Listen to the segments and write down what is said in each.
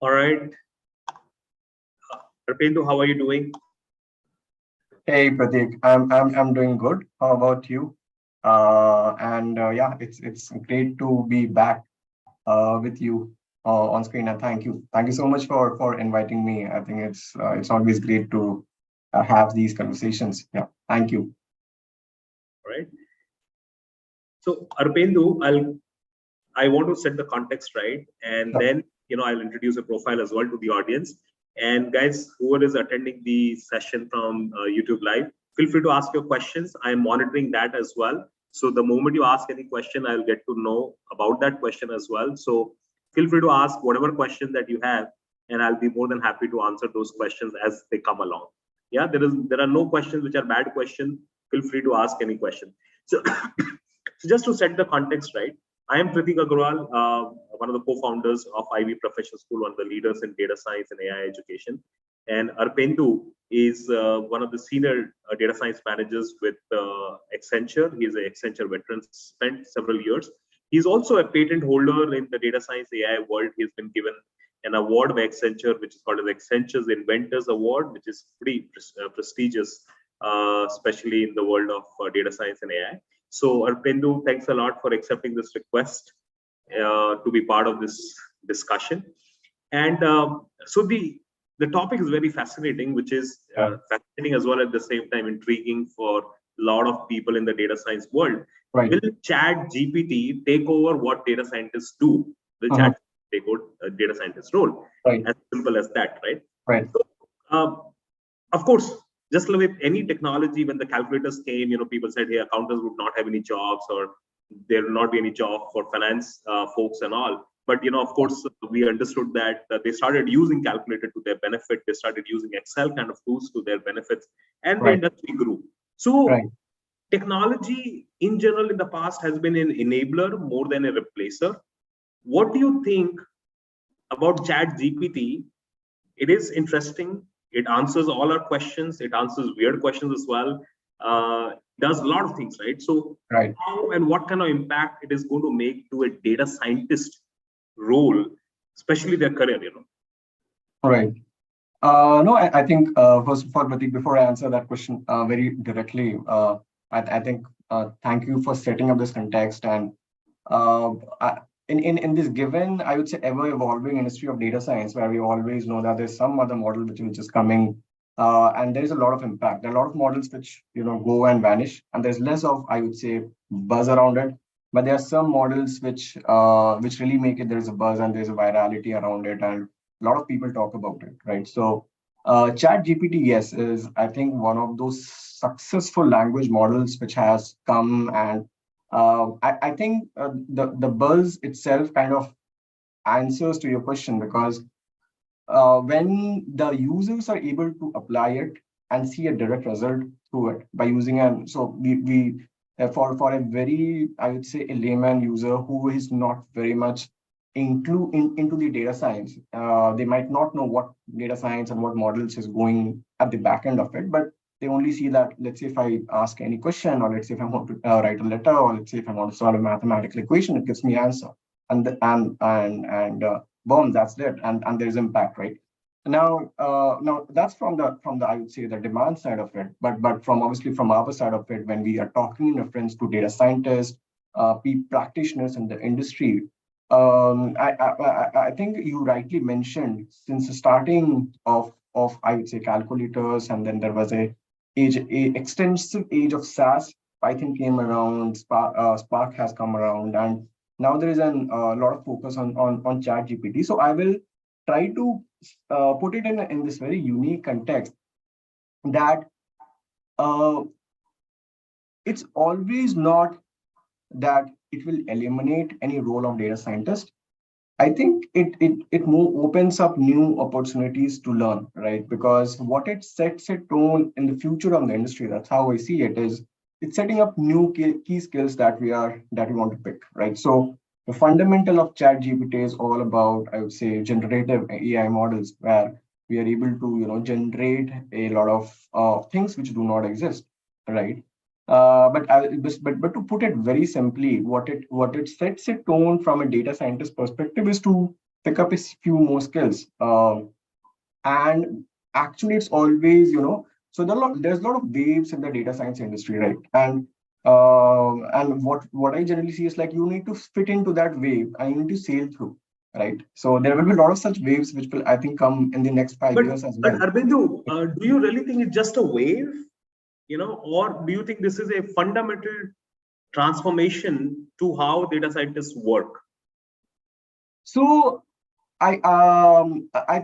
All right. Arpendu, how are you doing? Hey Prateek, I'm doing good. How about you? Yeah, it's great to be back with you on screen. And thank you so much for inviting me. I think it's always great to have these conversations. Yeah, thank you. All right. So Arpendu, I want to set the context right, and Sure. then I'll introduce a profile as well to the audience. And guys, whoever is attending the session from YouTube Live, feel free to ask your questions. I am monitoring that as well. So the moment you ask any question, I'll get to know about that question as well. So feel free to ask whatever question that you have, and I'll be more than happy to answer those questions as they come along. Yeah, there are no questions which are bad questions. Feel free to ask any question. So, so just to set the context right, I am Prateek Agrawal, one of the co-founders of Ivy Professional School, one of the leaders in data science and AI education. And Arpendu is one of the senior data science managers with Accenture. He's an Accenture veteran, spent several years. He's also a patent holder in the data science AI world. He's been given an award by Accenture, which is called as Accenture's Inventors Award, which is pretty prestigious, especially in the world of data science and AI. So Arpendu, thanks a lot for accepting this request to be part of this discussion. And so the topic is very fascinating, which is fascinating as well at the same time intriguing for a lot of people in the data science world. Right. Will ChatGPT take over what data scientists do? Will Chat take over data scientist role? Right. As simple as that, right? Right. So, of course, just like with any technology, when the calculators came, people said, hey, accountants would not have any jobs, or there will not be any job for finance folks and all. But of course, we understood that they started using calculator to their benefit. They started using Excel kind of tools to their benefits, and the industry grew. So technology in general in the past has been an enabler more than a replacer. What do you think about ChatGPT? It is interesting. It answers all our questions. It answers weird questions as well. Does a lot of things, right? So how and what kind of impact it is going to make to a data scientist role, especially their career, Right. No, I think first of all, Prateek, before I answer that question very directly, I think thank you for setting up this context. And in this given, I would say, ever evolving industry of data science, where we always know that there's some other model which is coming, and there is a lot of impact. There are a lot of models which go and vanish, and there's less of, I would say, buzz around it. But there are some models which really make it. There's a buzz and there's a virality around it, and a lot of people talk about it, right? So ChatGPT, yes, is I think one of those successful language models which has come, and I think the buzz itself kind of answers to your question, because when the users are able to apply it and see a direct result through it by using we for a very, I would say, a layman user who is not very much into the data science, they might not know what data science and what models is going at the back end of it, but they only see that, let's say, if I ask any question, or let's say if I want to write a letter, or let's say if I want to solve a mathematical equation, it gives me answer, and boom, that's it, and there's impact, right? Now, that's from the I would say the demand side of it, but from obviously from our side of it, when we are talking in reference to data scientists, practitioners in the industry, I think you rightly mentioned, since the starting of I would say calculators, and then there was a extensive age of SAS. Python came around, Spark has come around, and now there is a lot of focus on ChatGPT. So I will try to put it in this very unique context, that it's always not that it will eliminate any role of data scientist. I think it more opens up new opportunities to learn, right? Because what it sets a tone in the future of the industry, that's how I see it, is it's setting up new key skills that we want to pick, right? So the fundamental of ChatGPT is all about, I would say, generative AI models, where we are able to generate a lot of things which do not exist, right? But to put it very simply, what it sets a tone from a data scientist perspective is to pick up a few more skills. And actually, it's always, so there's a lot of waves in the data science industry, right? And what I generally see is like you need to fit into that wave and you need to sail through, right? So there will be a lot of such waves which will, I think, come in the next 5 years as But well. Arpendu, do you really think it's just a wave, or do you think this is a fundamental transformation to how data scientists work? So I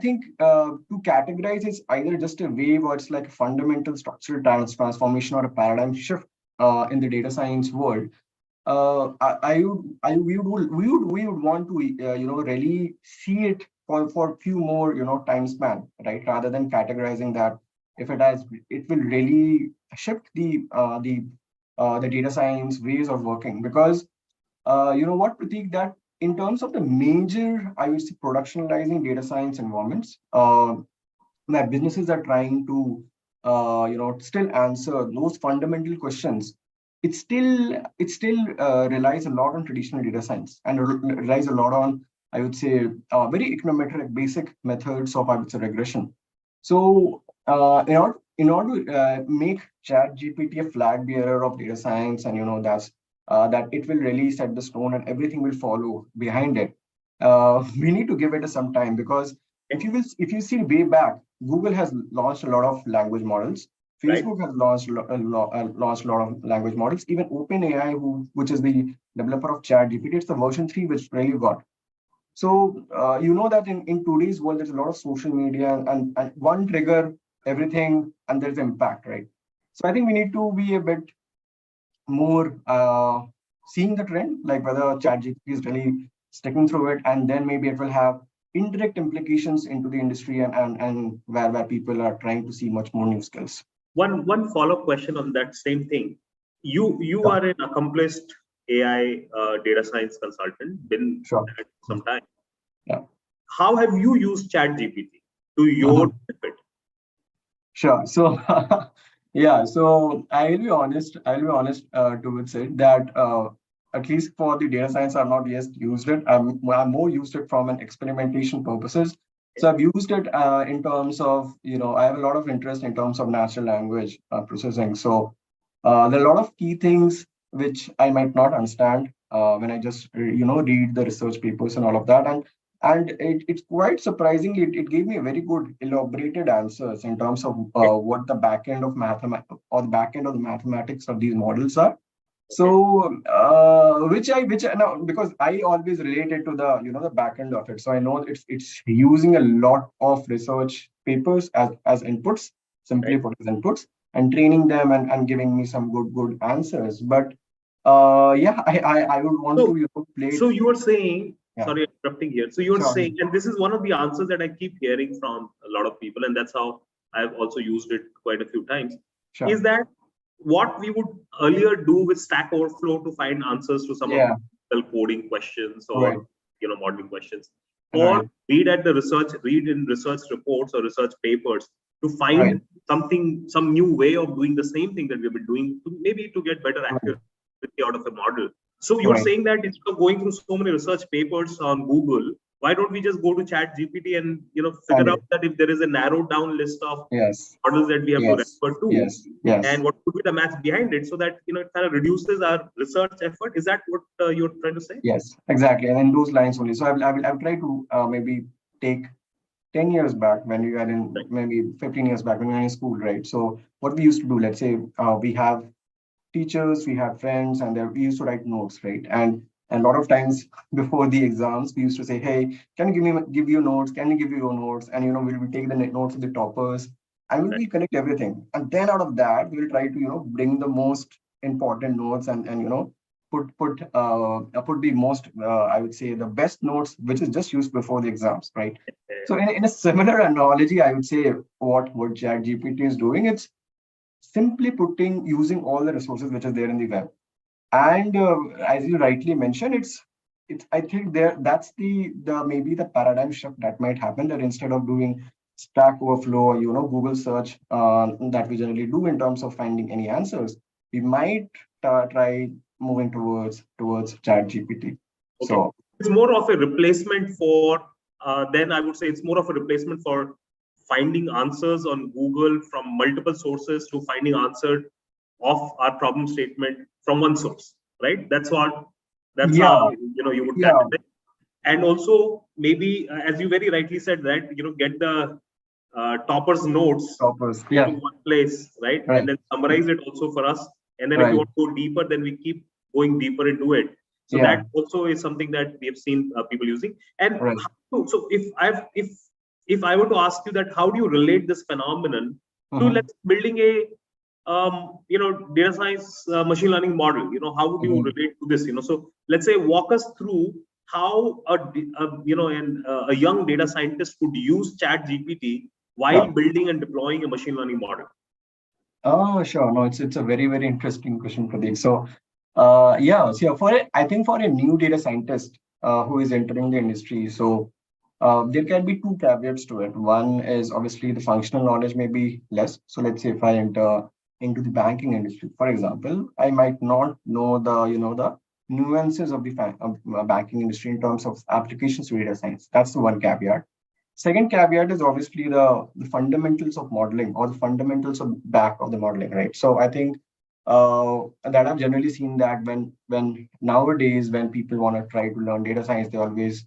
think to categorize it's either just a wave or it's like a fundamental structural transformation or a paradigm shift in the data science world. We would want to really see it for a few more time span, right? Rather than categorizing that if it will really shift the data science ways of working. Because you know what, Prateek, that in terms of the major, I would say, productionalizing data science environments, that businesses are trying to, still answer those fundamental questions. It still relies a lot on traditional data science and relies a lot on, I would say, very econometric basic methods of, I would say, regression. So, in order to make ChatGPT a flag bearer of data science, and that it will really set the stone and everything will follow behind it. We need to give it some time, because if you see way back, Google has launched a lot of language models. Right. Facebook has launched a lot of language models. Even OpenAI, which is the developer of ChatGPT, it's the version 3 which really got. So you know that in today's world, there's a lot of social media, and one trigger everything, and there's impact, right? So I think we need to be a bit more seeing the trend, like whether ChatGPT is really sticking through it, and then maybe it will have indirect implications into the industry, and where people are trying to see much more new skills. One follow-up question on that same thing. You Sure. are an accomplished AI data science consultant, been Sure. at some time. Yeah. How have you used ChatGPT to your benefit? Sure. So, yeah. So I'll be honest towards it that at least for the data science, I've not yet used it. I'm more used it from an experimentation purposes. So I've used it in terms of, I have a lot of interest in terms of natural language processing. So there are a lot of key things which I might not understand when I just read the research papers and all of that. And it's quite surprisingly, it gave me a very good elaborated answers in terms of what the back end of mathematics or the back end of the mathematics of these models are. Okay. So which I know, because I always relate it to the the back end of it. So I know it's using a lot of research papers as inputs, simply Right. put, as inputs, and training them and giving me some good answers. But yeah, I would want So to play it. So you were saying, Yeah, sorry, interrupting here. So you're sure, saying, and this is one of the answers that I keep hearing from a lot of people, and that's how I've also used it quite a few times, sure. is that what we would earlier do with Stack Overflow to find answers to some of Yeah, the coding questions right, or modeling questions, or right, read in research reports or research papers to right, find some new way of doing the same thing that we've been doing, maybe to get better right, accuracy out of a model. So you're right. saying that instead of going through so many research papers on Google, why don't we just go to ChatGPT and And figure out that if there is a narrowed down list of yes, models that we have to yes, refer to, yes, yes. and what could be the math behind it, so that it kind of reduces our research effort. Is that what you're trying to say? Yes, exactly. And in those lines only. So I've tried to maybe take 10 years back when you are in, Right. maybe 15 years back when you're in school, right? So what we used to do, let's say we have teachers, we have friends, and we used to write notes, right? And a lot of times before the exams, we used to say, hey, can you give you notes? Can you give you your notes? And we'll take the notes of the toppers, and we Right. will collect everything. And then out of that, we'll try to bring the most important notes, and put the most I would say the best notes which is just used before the exams, right? So in a similar analogy, I would say what ChatGPT is doing, it's simply using all the resources which is there in the web. And as you rightly mentioned, it's I think that's the maybe the paradigm shift that might happen, that instead of doing Stack Overflow or Google search that we generally do in terms of finding any answers, we might try moving towards ChatGPT. Okay. So It's more of a replacement for then I would say it's more of a replacement for finding answers on Google from multiple sources to finding answer of our problem statement from one source, right? That's how you would tackle it. And also maybe as you very rightly said that get the toppers notes into one place, right? And then summarize it also for us. And then if you want to go deeper, then we keep going deeper into it. So that also is something that we have seen people using. And so if I were to ask you that, how do you relate this phenomenon to let's building a data science machine learning model? How would you relate to this? So let's say walk us through how a young data scientist could use ChatGPT while building and deploying a machine learning model. Oh, sure. No, it's a very, very interesting question, Prateek. So I think for a new data scientist who is entering the industry, so there can be two caveats to it. One is obviously the functional knowledge may be less. So let's say if I enter into the banking industry, for example, I might not know the nuances of the banking industry in terms of applications to data science. That's the one caveat. Second caveat is obviously the fundamentals of modeling or the fundamentals of back of the modeling, right? So I think that I've generally seen that when nowadays when people want to try to learn data science, they always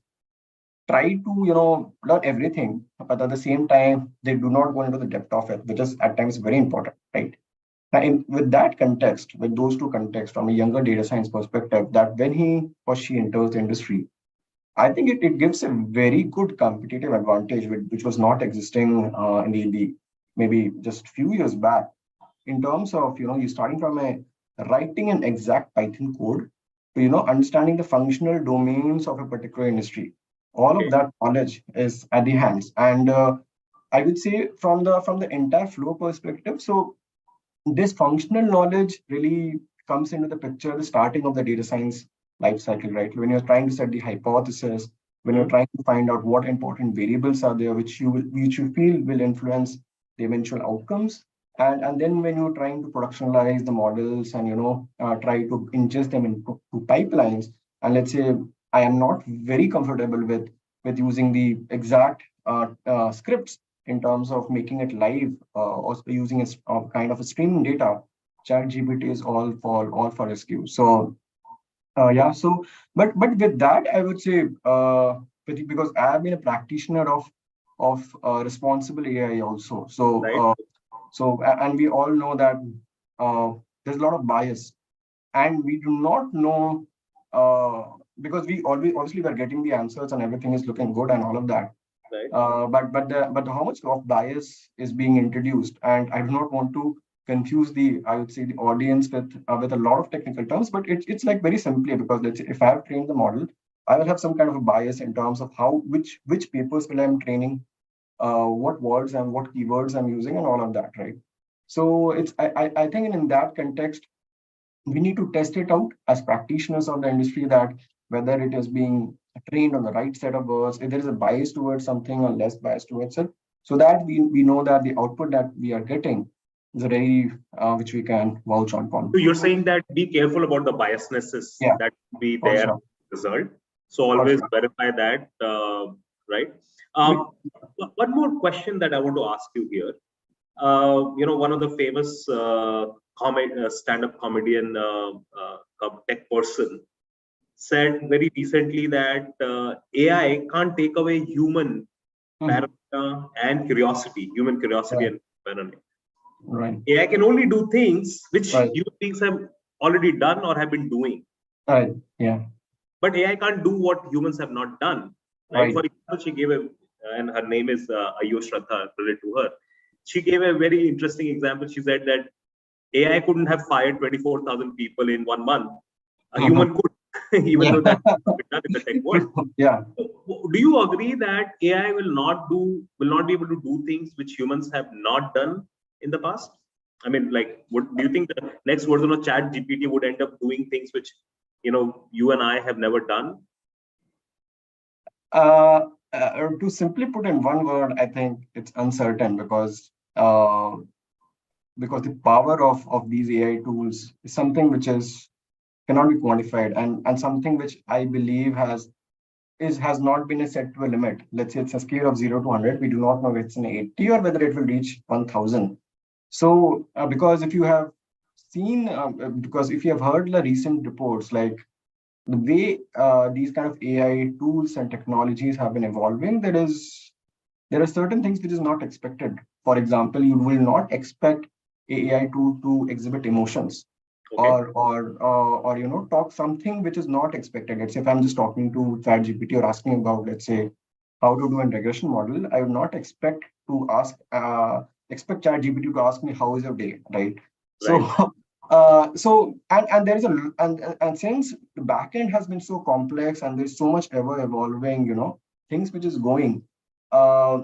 try to learn everything, but at the same time they do not go into the depth of it, which is at times very important, right? Now, with that context, with those two contexts from a younger data science perspective, that when he or she enters the industry, I think it gives a very good competitive advantage, which was not existing in the maybe just few years back, in terms of you starting from writing an exact Python code to understanding the functional domains of a particular industry. All of that knowledge is at the hands, and I would say from the entire flow perspective. So this functional knowledge really comes into the picture at the starting of the data science life cycle, right? When you're trying to set the hypothesis, when you're trying to find out what important variables are there which you feel will influence the eventual outcomes, and then when you're trying to productionalize the models and try to ingest them into pipelines, and let's say I am not very comfortable with using the exact scripts in terms of making it live or using a kind of a streaming data. ChatGPT is all for rescue. So but with that, I would say because I have been a practitioner of responsible AI also. So and we all know that there's a lot of bias, and we do not know because we obviously we're getting the answers and everything is looking good and all of that. But how much of bias is being introduced, and I do not want to confuse the audience with a lot of technical terms, but it's like very simply, because let's say if I have trained the model, I will have some kind of a bias in terms of which papers will I'm training, what words and what keywords I'm using and all of that, right? So I think in that context, we need to test it out as practitioners of the industry, that whether it is being trained on the right set of words, if there is a bias towards something or less bias towards it, so that we know that the output that we are getting is a very which we can vouch on. So you're saying that be careful about the biasnesses that be there in the result. So always verify that, right? One more question that I want to ask you here. One of the famous stand-up comedian, tech person, said very recently that AI can't take away human paranoia and curiosity, human curiosity and paranoia. Right. AI can only do things which human beings have already done or have been doing. Right. Yeah. But AI can't do what humans have not done. Right. For example, she gave and her name is Ayush Shraddha, related to her. She gave a very interesting example. She said that AI couldn't have fired 24,000 people in 1 month. A human could, even though that's been done in the tech world. Yeah. So, do you agree that AI will not be able to do things which humans have not done in the past? I mean, like, do you think the next version of ChatGPT would end up doing things which you and I have never done? To simply put in one word, I think it's uncertain, because the power of these AI tools is something which cannot be quantified, and something which I believe has has not been set to a limit. Let's say it's a scale of 0 to 100. We do not know if it's an 80 or whether it will reach 1000. So because if you have seen, because if you have heard the recent reports, like the way these kind of AI tools and technologies have been evolving, there are certain things which is not expected. For example, you will not expect AI to exhibit emotions, Okay. or talk something which is not expected. Let's say if I'm just talking to ChatGPT or asking about, let's say, how to do a regression model, I would not expect ChatGPT to ask me how is your day, right? So Right. and there is and since the backend has been so complex and there's so much ever evolving, things which is going, uh,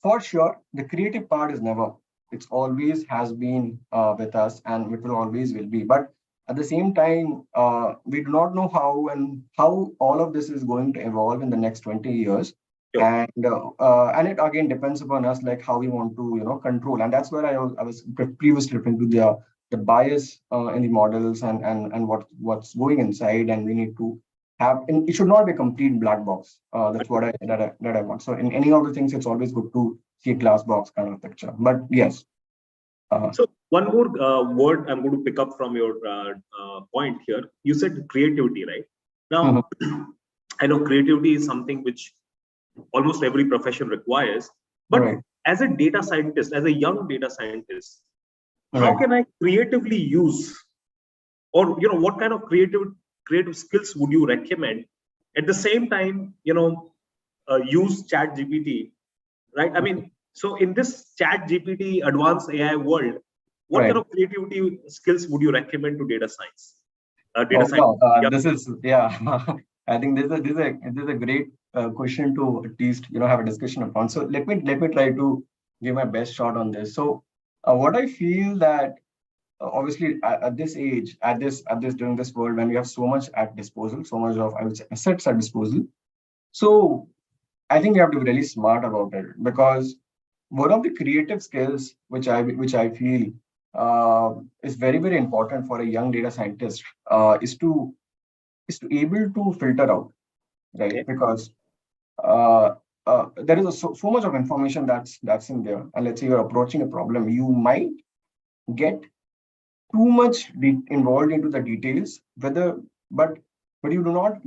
for sure, the creative part is never. It's always has been with us, and it will always will be. But at the same time, we do not know how all of this is going to evolve in the next 20 years. Sure. And it again depends upon us, like how we want to control. And that's where I was previously referring to the bias in the models, and what's going inside, and we need to have, and it should not be a complete black box. That's what I want. So in any of the things, it's always good to see a glass box kind of picture. But yes, So one more word I'm going to pick up from your point here. You said creativity, right? mhm, Now, I know creativity is something which almost every profession requires, but right, as a data scientist, as a young data scientist, how right. can I creatively use, or what kind of creative skills would you recommend? At the same time, use Chat GPT, right? I mean, so in this Chat GPT advanced AI world, what kind Right. of creativity skills would you recommend to data science? Data Oh, science. wow. Yeah. This is, yeah. I think this is a great question to at least have a discussion upon. So let me try to give my best shot on this. So what I feel that obviously at this age, at this during this world when we have so much at disposal, so much of, I would say, assets at disposal. So I think we have to be really smart about it, because one of the creative skills which I feel is very very important for a young data scientist is to able to filter out, right? Okay. Because there is so much of information that's in there, and let's say you're approaching a problem, you might get too much involved into the details, but but you do not,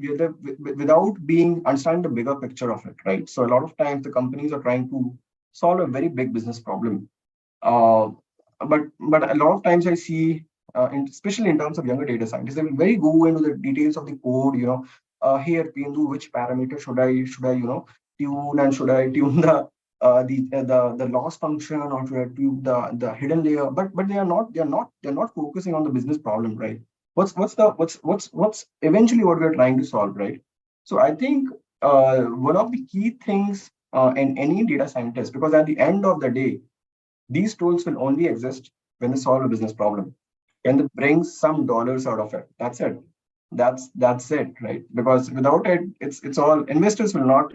without being understanding the bigger picture of it, right? So a lot of times the companies are trying to solve a very big business problem, uh, but a lot of times I see, especially in terms of younger data scientists, they will very go into the details of the code. Hey Arpendu, which parameter should I tune, and should I tune the loss function, or should I tune the hidden layer? But they're not focusing on the business problem, right? What's eventually what we're trying to solve, right? So I think one of the key things in any data scientist, because at the end of the day, these tools will only exist when they solve a business problem, Yeah. when they bring some dollars out of it. That's it. That's it, right? Because without it, it's all investors will not.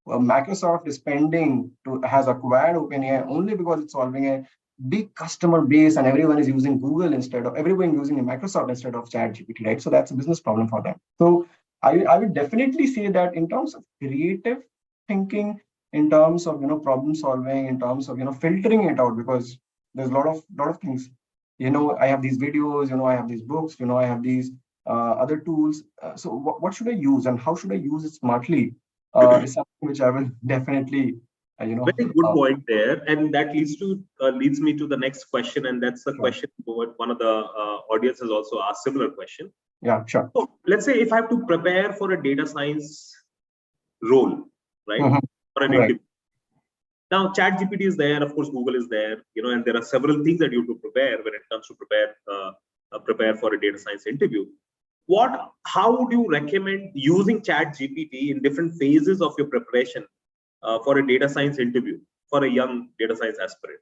Microsoft is spending to has acquired OpenAI only because it's solving a big customer base, and everyone is using Google instead of everyone using Microsoft instead of ChatGPT, right? So that's a business problem for them. So I would definitely say that in terms of creative thinking, in terms of problem solving, in terms of filtering it out, because there's a lot of things. I have these videos, I have these books, I have these other tools. So what should I use, and how should I use it smartly, is something which I will definitely Very good point there, and that leads me to the next question, and that's the sure. question what one of the audience has also asked similar question. Yeah, sure. So let's say if I have to prepare for a data science role, right, Mhm. for an Right. interview. Now, ChatGPT is there, of course, Google is there, and there are several things that you have to prepare when it comes to prepare for a data science interview. How would you recommend using ChatGPT in different phases of your preparation for a data science interview for a young data science aspirant?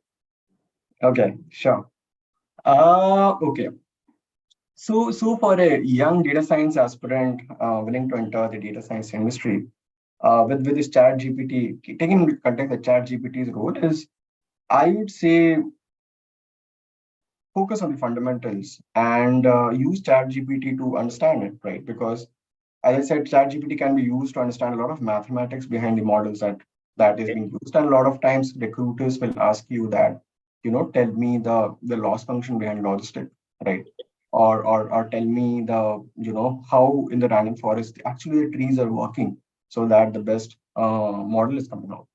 Okay, sure. Okay. So for a young data science aspirant willing to enter the data science industry, with this Chat GPT, taking into context the Chat GPT's role is, I would say, focus on the fundamentals and use Chat GPT to understand it, right? Because as I said, ChatGPT can be used to understand a lot of mathematics behind the models that is being used. And a lot of times recruiters will ask you that, tell me the loss function behind logistic, right? Or tell me how in the random forest actually the trees are working so that the best model is coming out.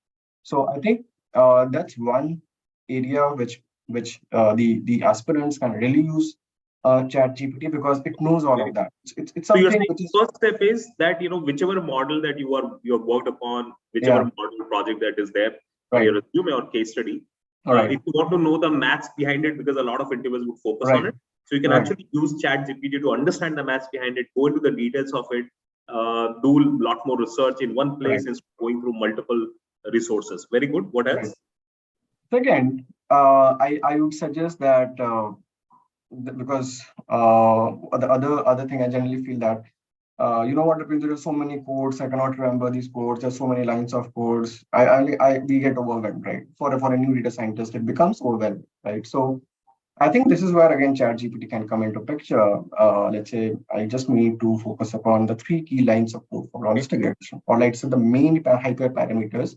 So I think that's one area which the aspirants can really use chat GPT because it knows all of that. It's So you're something saying which is first step is that whichever model that you have worked upon, whichever yeah, model project that is there on right. your resume or case study, All right. if you want to know the maths behind it, because a lot of interviewers would focus on Right. it, so you can Right. actually use Chat GPT to understand the maths behind it, go into the details of it, do a lot more research in one place Right. instead of going through multiple resources. Very good. What else? Right. Second, I would suggest that because the other thing I generally feel that you know what, there are so many codes, I cannot remember these codes. There's so many lines of codes. We get overwhelmed, right? For a new data scientist, it becomes overwhelmed, right? So I think this is where again ChatGPT can come into picture. Let's say I just need to focus upon the three key lines of code for Okay. holistic regression, or let's say the main hyper parameters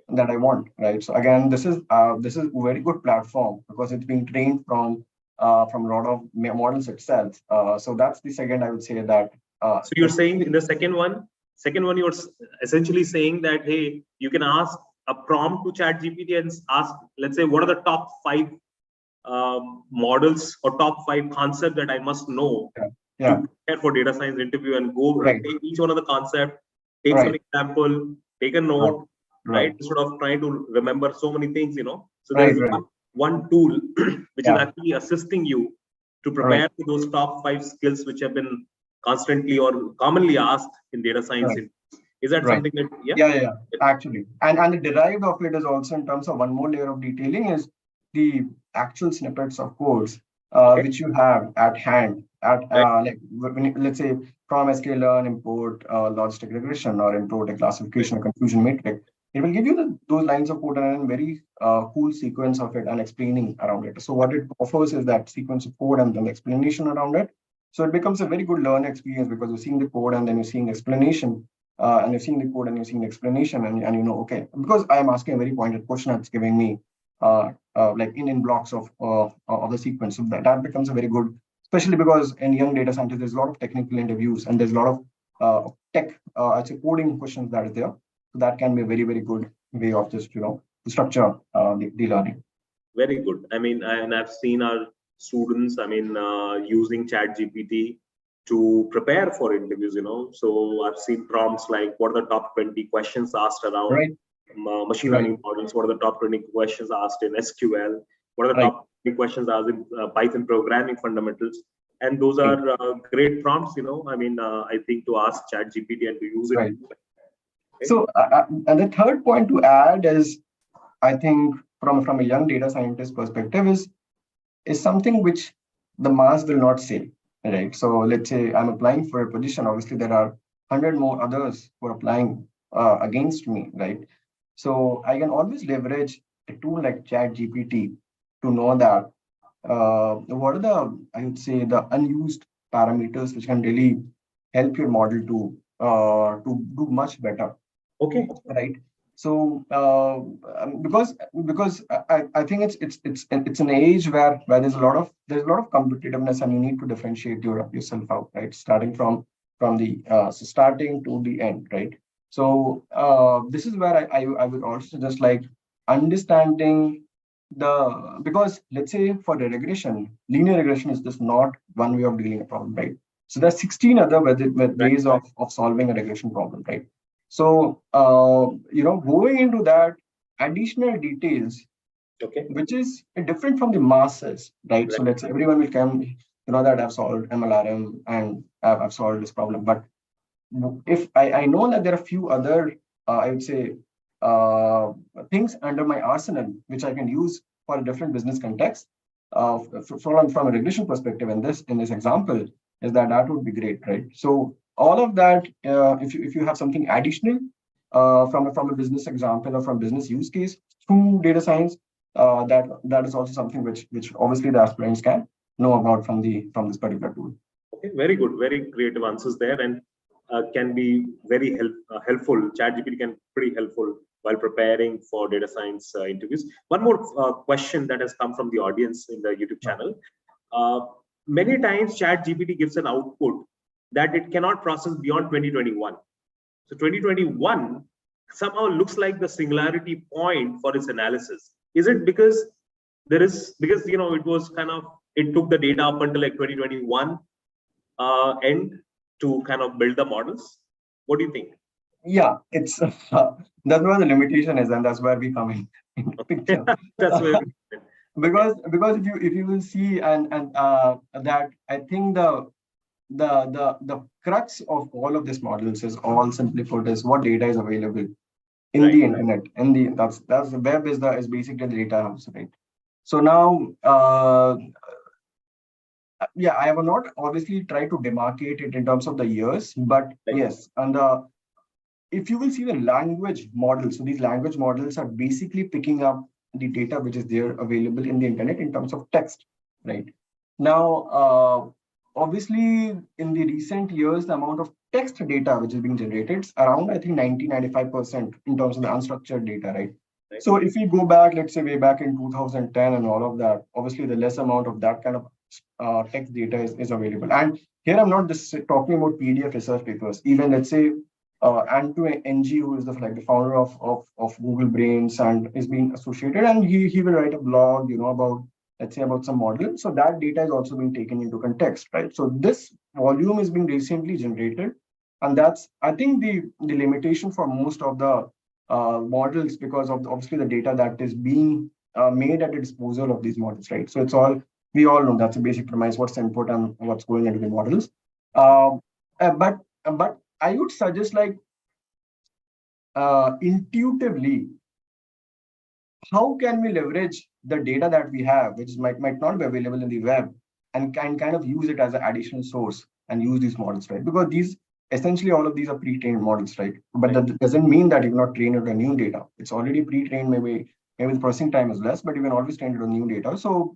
that I want, right? So again, this is a very good platform because it's being trained from a lot of models itself. So that's the second I would say that. So you're saying in the second one, you're essentially saying that, hey, you can ask a prompt to Chat GPT and ask, let's say, what are the top 5 models or top 5 concepts that I must know Yeah. to prepare for data science interview, and go Right. take each one of the concept, take Right. some example, take a note, Right. instead of trying to remember so many things, So Right. there's Right. one tool which is Yeah. actually assisting you to prepare Right. for those top 5 skills which have been constantly or commonly asked in data science. Right. Is that Right. something that, Yeah, actually. And the derived of it is also in terms of one more layer of detailing is the actual snippets of codes Okay. which you have at hand at Right. like when let's say from sklearn import logistic regression or import a classification or confusion matrix. It will give you those lines of code and a very cool sequence of it and explaining around it. So what it offers is that sequence of code and then the explanation around it. So it becomes a very good learning experience because you're seeing the code and then you're seeing the explanation. And you're seeing the code and you're seeing the explanation and okay, because I am asking a very pointed question, it's giving me like in blocks of the sequence. So that becomes a very good, especially because in young data scientists, there's a lot of technical interviews and there's a lot of tech, I'd say coding questions that is there. So that can be a very, very good way of just, to structure the learning. Very good. I mean, and I've seen our students, using Chat GPT to prepare for interviews, So I've seen prompts like, what are the top 20 questions asked around Right. Machine learning models? What are the top 20 questions asked in SQL? What are the top 20 questions asked in Python programming fundamentals? And those are great prompts, I think to ask Chat GPT and to use it. Right. So, and the third point to add is, I think from a young data scientist perspective is something which the mass will not say, right? So let's say I'm applying for a position. Obviously, there are 100 more others who are applying against me, right? So I can always leverage a tool like ChatGPT to know that what are I would say, the unused parameters which can really help your model to do much better. Okay. Right. So because I think it's an age where there's a lot of competitiveness and you need to differentiate yourself out, right? Starting from the starting to the end, right? So this is where I would also just like understanding because let's say for the regression, linear regression is just not one way of dealing a problem, right? So there's 16 other ways of solving a regression problem, right? So, going into that additional details, okay, which is different from the masses, right? So let's say everyone will come, that I've solved MLRM and I've solved this problem. But if I know that there are a few other, I would say, things under my arsenal, which I can use for a different business context, from a regression perspective in this example, is that would be great, right? So all of that, if you have something additional from a business example or from business use case through data science, that is also something which obviously the aspirants can know about from this particular tool. Okay, very good, very creative answers there. And can be very helpful. ChatGPT can be pretty helpful while preparing for data science interviews. One more question that has come from the audience in the YouTube channel. Many times ChatGPT gives an output that it cannot process beyond 2021. So 2021 somehow looks like the singularity point for its analysis. Is it because it was it took the data up until like 2021 end to kind of build the models? What do you think? Yeah, it's that's where the limitation is, and that's where we come in picture. That's where because if you will see and that I think the crux of all of these models is, all simply put, is what data is available in the internet. In the that's the web is basically the data house, right? So now yeah, I have not obviously tried to demarcate it in terms of the years, but yes, and if you will see the language models, so these language models are basically picking up the data which is there available in the internet in terms of text, right? Now, obviously, in the recent years, the amount of text data which is being generated is around, I think, 90-95% in terms of the unstructured data, right? So if we go back, let's say way back in 2010 and all of that, obviously the less amount of that kind of text data is available. And here I'm not just talking about PDF research papers. Even let's say Antu NG, who is the founder of Google Brains and is being associated, and he will write a blog, about, let's say, about some model. So that data is also being taken into context, right? So this volume is being recently generated, and that's, I think, the limitation for most of the models, because of obviously the data that is being made at the disposal of these models, right? So we all know that's a basic premise, what's the input and what's going into the models. But I would suggest, like, intuitively, how can we leverage the data that we have, which might not be available in the web, and can kind of use it as an additional source and use these models, right? Because essentially all of these are pre-trained models, right? But that doesn't mean that you cannot train it on new data. It's already pre-trained, maybe the processing time is less, but you can always train it on new data. So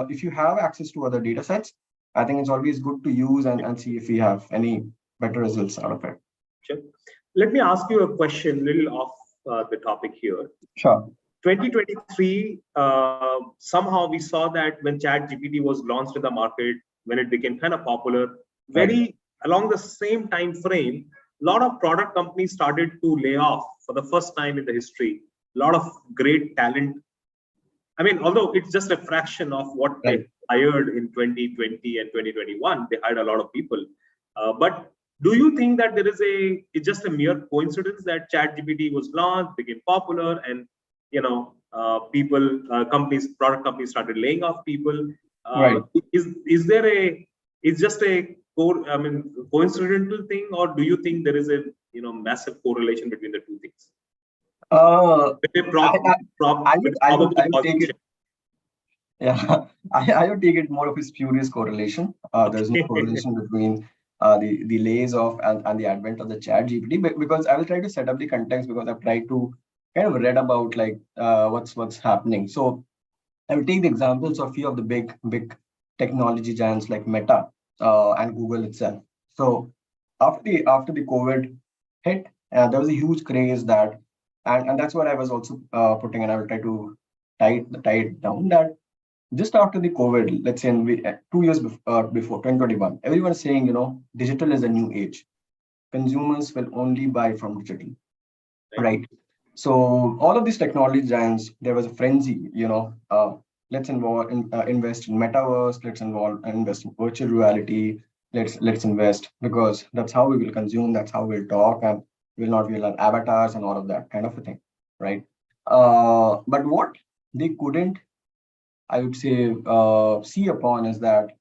if you have access to other data sets, I think it's always good to use and see if we have any better results out of it. Sure. Let me ask you a question, little off the topic here. Sure. 2023, somehow we saw that when ChatGPT was launched in the market, when it became kind of popular, along the same time frame, a lot of product companies started to lay off for the first time in the history. A lot of great talent. I mean, although it's just a fraction of what they hired in 2020 and 2021, they hired a lot of people. But do you think that it's just a mere coincidence that ChatGPT was launched, became popular, and product companies started laying off people? Is there it's just a coincidental thing, or do you think there is a massive correlation between the two things? I would take it. Yeah, I would take it more of a spurious correlation. There's no correlation between the lays off and the advent of the ChatGPT, because I will try to set up the context, because I've tried to kind of read about what's happening. So I will take the examples of few of the big technology giants like Meta and Google itself. So after the COVID hit, there was a huge craze that, and that's what I was also putting, and I will try to tie it down, that just after the COVID, let's say 2 years before 2021, everyone is saying, digital is a new age. Consumers will only buy from digital, right? So all of these technology giants, there was a frenzy, let's invest in metaverse, let's invest in virtual reality, let's invest, because that's how we will consume, that's how we'll talk, and we'll not be on avatars and all of that kind of a thing, right? But what they couldn't, I would say, see upon is that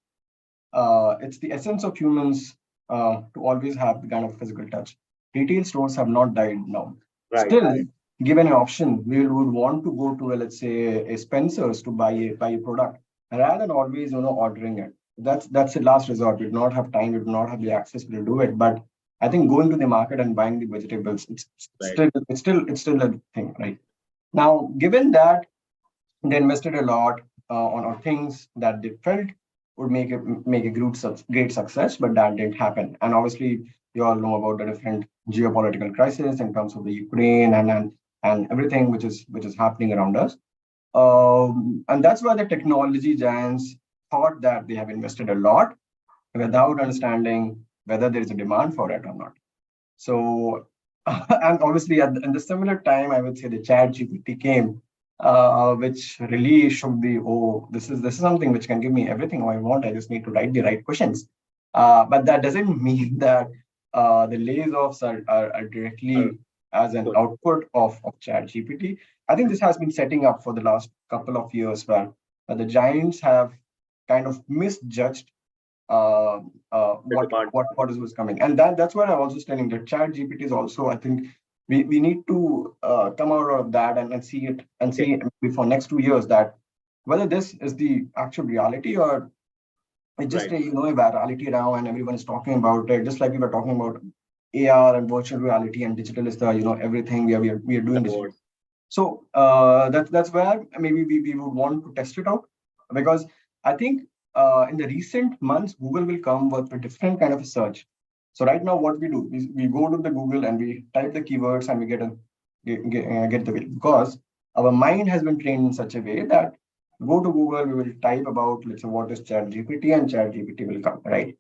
it's the essence of humans to always have the kind of physical touch. Retail stores have not died now. Still, given an option, we would want to go to, let's say, a Spencer's to buy a product, rather than always, ordering it. That's the last resort. We do not have time, we do not have the access to do it. But I think going to the market and buying the vegetables, it's still a thing, right? Now, given that they invested a lot on things that they felt would make a great success, but that didn't happen. And obviously, You all know about the different geopolitical crisis in terms of the Ukraine and everything which is happening around us. And that's why the technology giants thought that they have invested a lot without understanding whether there is a demand for it or not. So, and obviously at the similar time, I would say the Chat GPT came, which really shook the, oh, this is something which can give me everything I want. I just need to write the right questions. But that doesn't mean that the layoffs are directly as an output of Chat GPT. I think this has been setting up for the last couple of years where the giants have kind of misjudged what was coming, and that's what I was also telling that Chat GPT is also, I think we need to come out of that and see it and see before next 2 years that whether this is the actual reality or it's just a a virality now and everyone is talking about it, just like we were talking about AR and virtual reality and digital is the everything we are doing digital. So that's where maybe we would want to test it out, because I think in the recent months, Google will come with a different kind of a search. So right now, what we do is we go to the Google and we type the keywords and we get the way, because our mind has been trained in such a way that go to Google, we will type about, let's say, what is ChatGPT, and ChatGPT will come, right?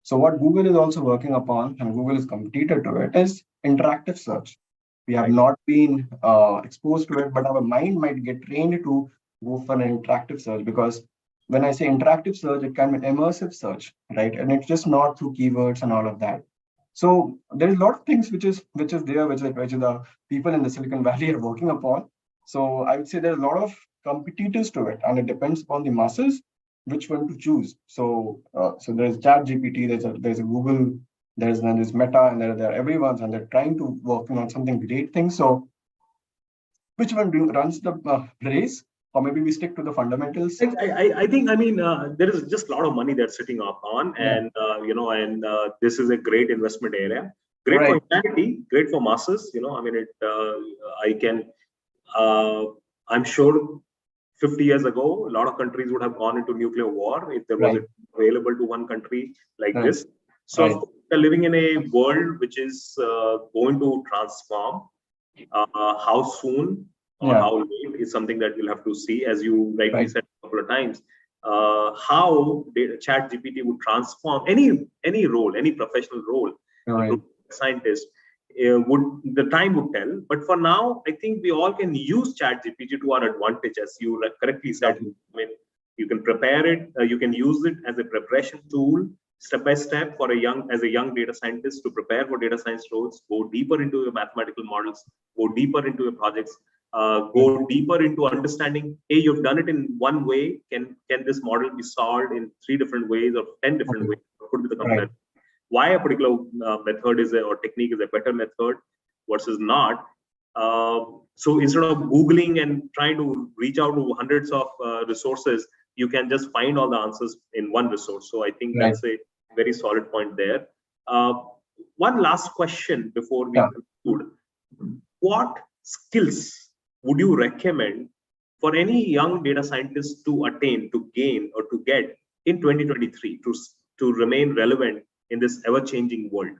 So what Google is also working upon, and Google is completed to it, is interactive search. We have not been exposed to it, but our mind might get trained to go for an interactive search, because when I say interactive search, it can be immersive search, right? And it's just not through keywords and all of that. So there is a lot of things which is there, which the people in the Silicon Valley are working upon. So I would say there are a lot of competitors to it, and it depends upon the masses which one to choose. So so there's ChatGPT, there's a Google, there's Meta, and there are everyone's, and they're trying to working on something great things. So which one runs the race, or maybe we stick to the fundamentals? I think, I mean, there is just a lot of money that's sitting up on, and this is a great investment area. Great for humanity, great for masses. I mean, I'm sure 50 years ago, a lot of countries would have gone into nuclear war if there was it available to one country like this. So of course, we're living in a world which is going to transform. How soon or how late is something that we'll have to see, as you rightly said a couple of times. How Chat GPT would transform any role, any professional role, scientist, the time would tell. But for now, I think we all can use Chat GPT to our advantage, as you correctly said. I mean, you can prepare it, you can use it as a preparation tool, step by step, for a young data scientist to prepare for data science roles, go deeper into your mathematical models, go deeper into your projects, go deeper into understanding, hey, you've done it in one way, can this model be solved in 3 different ways or 10 different ways? Could be the comparison. Why a particular method or technique is a better method versus not. So instead of Googling and trying to reach out to hundreds of resources, you can just find all the answers in one resource. So I think that's a very solid point there. One last question before we conclude. What skills would you recommend for any young data scientist to attain, to gain, or to get in 2023 to remain relevant in this ever-changing world?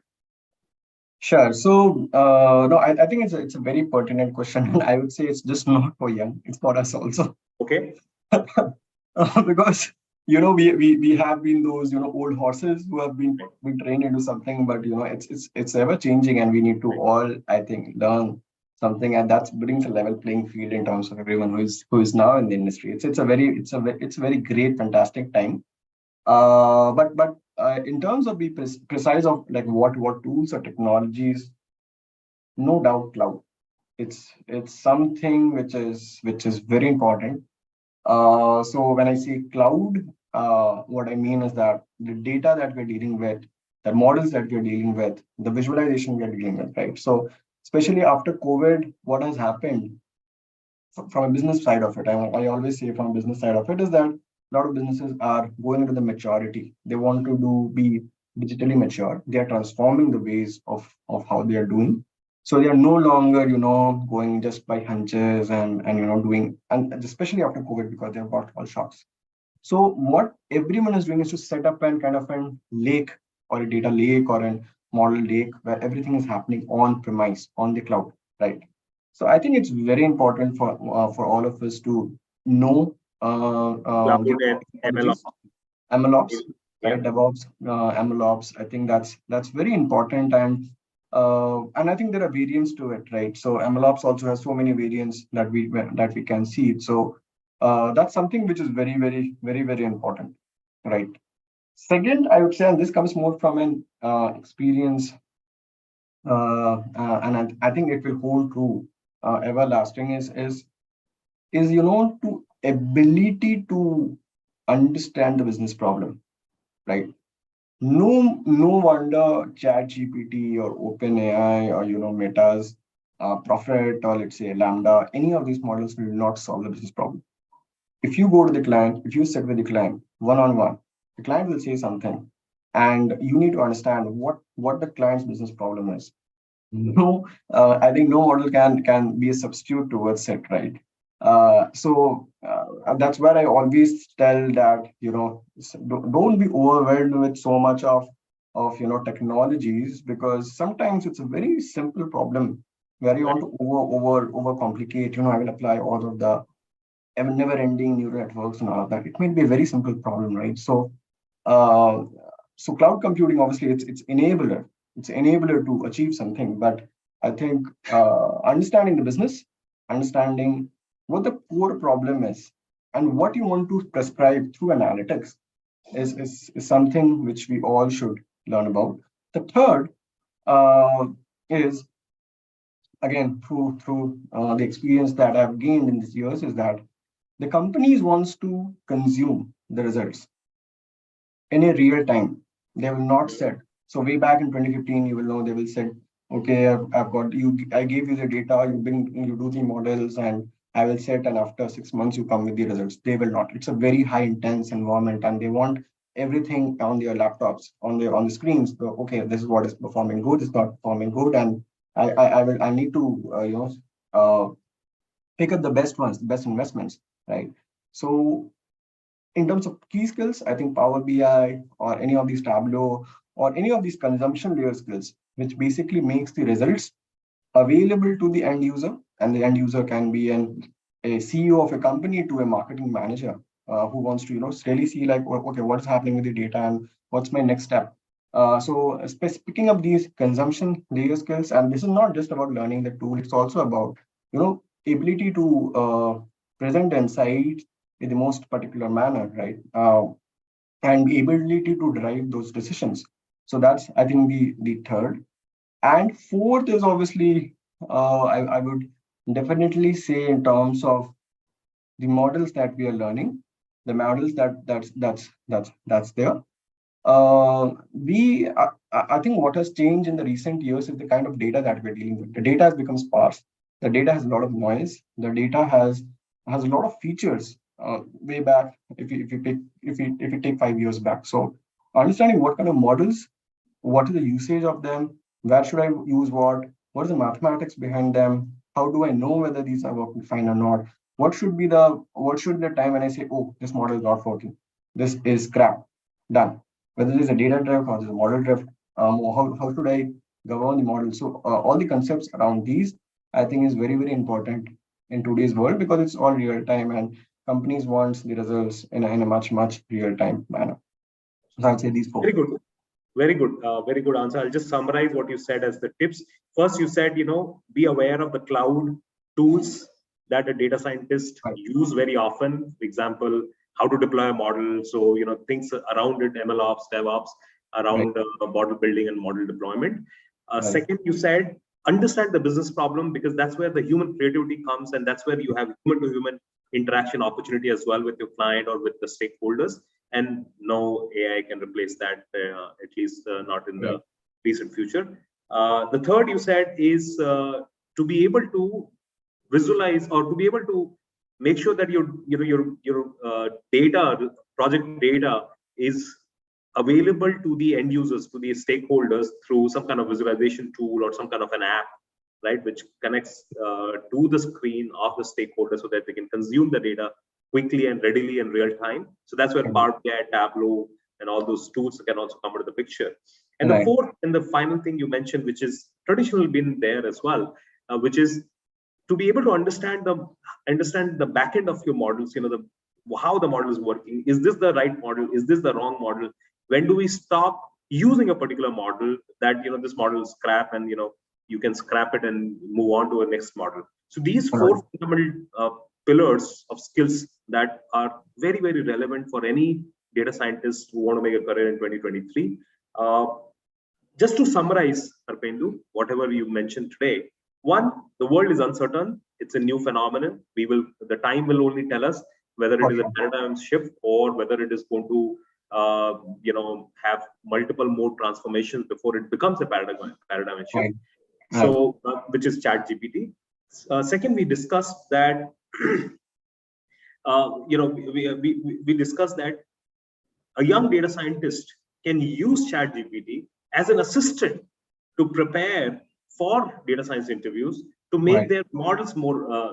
Sure. So no, I think it's a very pertinent question, and I would say it's just not for young; it's for us also. Okay. Because we have been those old horses who have been trained into something, but it's ever changing, and we need to all, I think, learn something, and that brings a level playing field in terms of everyone who is now in the industry. It's a very great, fantastic time. But in terms of be precise of like what tools or technologies, no doubt cloud. It's something which is very important. So when I say cloud, what I mean is that the data that we're dealing with, the models that we're dealing with, the visualization we're dealing with, right? So especially after COVID, what has happened from a business side of it, I always say from a business side of it, is that a lot of businesses are going into the maturity. They want to be digitally mature. They are transforming the ways of how they are doing. So they are no longer, going just by hunches and doing, and especially after COVID, because they've got all shocks. So what everyone is doing is to set up an kind of a lake or a data lake or an model lake where everything is happening on premise, on the cloud, right? So I think it's very important for all of us to know Cloud the and ML. technologies, MLOps, Yeah. right? DevOps, MLOps. I think that's very important, and I think there are variants to it, right? So MLOps also has so many variants that we can see. So that's something which is very, very, very, very important, right? Second, I would say, and this comes more from an experience, and I think it will hold true, everlasting, is to ability to understand the business problem, right? No wonder ChatGPT or OpenAI or Meta's Prophet, or let's say Lambda, any of these models will not solve the business problem. If you go to the client, if you sit with the client one on one, the client will say something, and you need to understand what the client's business problem is. No, I think no model can be a substitute towards it, right? That's where I always tell that don't be overwhelmed with so much of technologies, because sometimes it's a very simple problem where you want to over complicate. I will apply all of the never ending neural networks and all of that. It may be a very simple problem, right? Uh, so cloud computing, obviously, it's enabler. It's enabler to achieve something. But I think understanding the business, understanding what the core problem is, and what you want to prescribe through analytics is something which we all should learn about. The third is, again, through the experience that I've gained in these years, is that the companies wants to consume the results in a real time. They will not set. So way back in 2015, you will know they will set, okay, I've got you, I gave you the data, you do the models, and I will set, and after 6 months you come with the results. They will not. It's a very high intense environment, and they want everything on their laptops, on the screens. So, okay, this is what is performing good, it's not performing good, and I need to uh, pick up the best ones, the best investments, right? So in terms of key skills, I think Power BI or any of these Tableau or any of these consumption layer skills, which basically makes the results available to the end user, and the end user can be a CEO of a company to a marketing manager who wants to really see, like, okay, what is happening with the data and what's my next step. Picking up these consumption layer skills, and this is not just about learning the tool; it's also about ability to present insights in the most particular manner, right? And the ability to drive those decisions. So that's, I think, the third. And fourth is obviously, I would definitely say, in terms of the models that we are learning, the models that's there. I think what has changed in the recent years is the kind of data that we're dealing with. The data has become sparse. The data has a lot of noise. The data has a lot of features. Way back, if you take 5 years back. So understanding what kind of models, what is the usage of them, where should I use what is the mathematics behind them, how do I know whether these are working fine or not, what should the time when I say, oh, this model is not working, this is crap, done, whether there's a data drift or there's a model drift, how should I govern the model. So all the concepts around these, I think, is very, very important in today's world, because it's all real time, and companies want the results in a much, much real time manner. So I'd say these four. Very good. Very good answer. I'll just summarize what you said as the tips. First, you said, be aware of the cloud tools that a data scientist use very often. For example, how to deploy a model. So, things around it, MLOps, DevOps, around model building and model deployment. Second, you said, understand the business problem, because that's where the human creativity comes, and that's where you have human to human interaction opportunity as well with your client or with the stakeholders. And no AI can replace that, at least not in the recent future. The third you said is to be able to visualize, or to be able to make sure that your data, project data, is available to the end users, to the stakeholders, through some kind of visualization tool or some kind of an app, right, which connects to the screen of the stakeholder so that they can consume the data quickly and readily in real time. So that's where Power BI, Tableau, and all those tools can also come into the picture. And the fourth and the final thing you mentioned, which is traditionally been there as well, which is to be able to understand the back end of your models, how the model is working. Is this the right model? Is this the wrong model? When do we stop using a particular model that, this model is crap, and, you can scrap it and move on to a next model. So these four fundamental pillars of skills that are very, very relevant for any data scientist who want to make a career in 2023. Just to summarize, Arpendu, whatever you mentioned today, one, the world is uncertain. It's a new phenomenon. The time will only tell us whether it is a paradigm shift or whether it is going to, have multiple more transformations before it becomes a paradigm shift. So, which is ChatGPT. Second, we discussed that, we discussed that a young data scientist can use ChatGPT as an assistant to prepare for data science interviews, to make their models more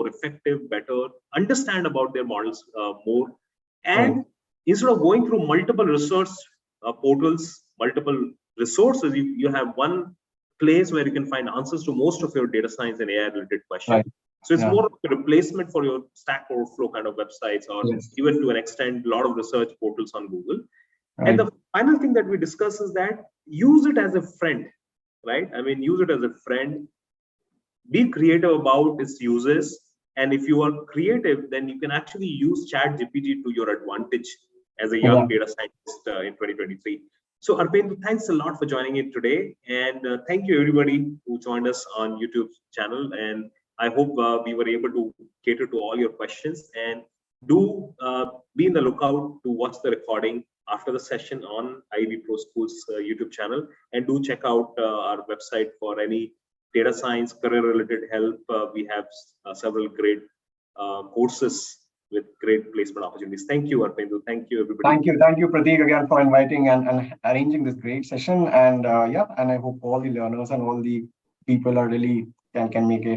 effective, better, understand about their models more, and instead of going through multiple research portals, multiple resources, you have one place where you can find answers to most of your data science and AI related questions. So it's more of a replacement for your Stack Overflow kind of websites, or even to an extent, a lot of research portals on Google. And the final thing that we discuss is that use it as a friend, right? I mean, use it as a friend. Be creative about its uses. And if you are creative, then you can actually use ChatGPT to your advantage as a young data scientist in 2023. So Arpendu, thanks a lot for joining in today. And thank you everybody who joined us on YouTube channel. And I hope we were able to cater to all your questions. And do be in the lookout to watch the recording after the session on IB Pro School's YouTube channel. And do check out our website for any data science, career-related help. We have several great courses with great placement opportunities. Thank you, Arpendu. Thank you, everybody. Thank you, Prateek, again for inviting and arranging this great session. And and I hope all the learners and all the people are really can make a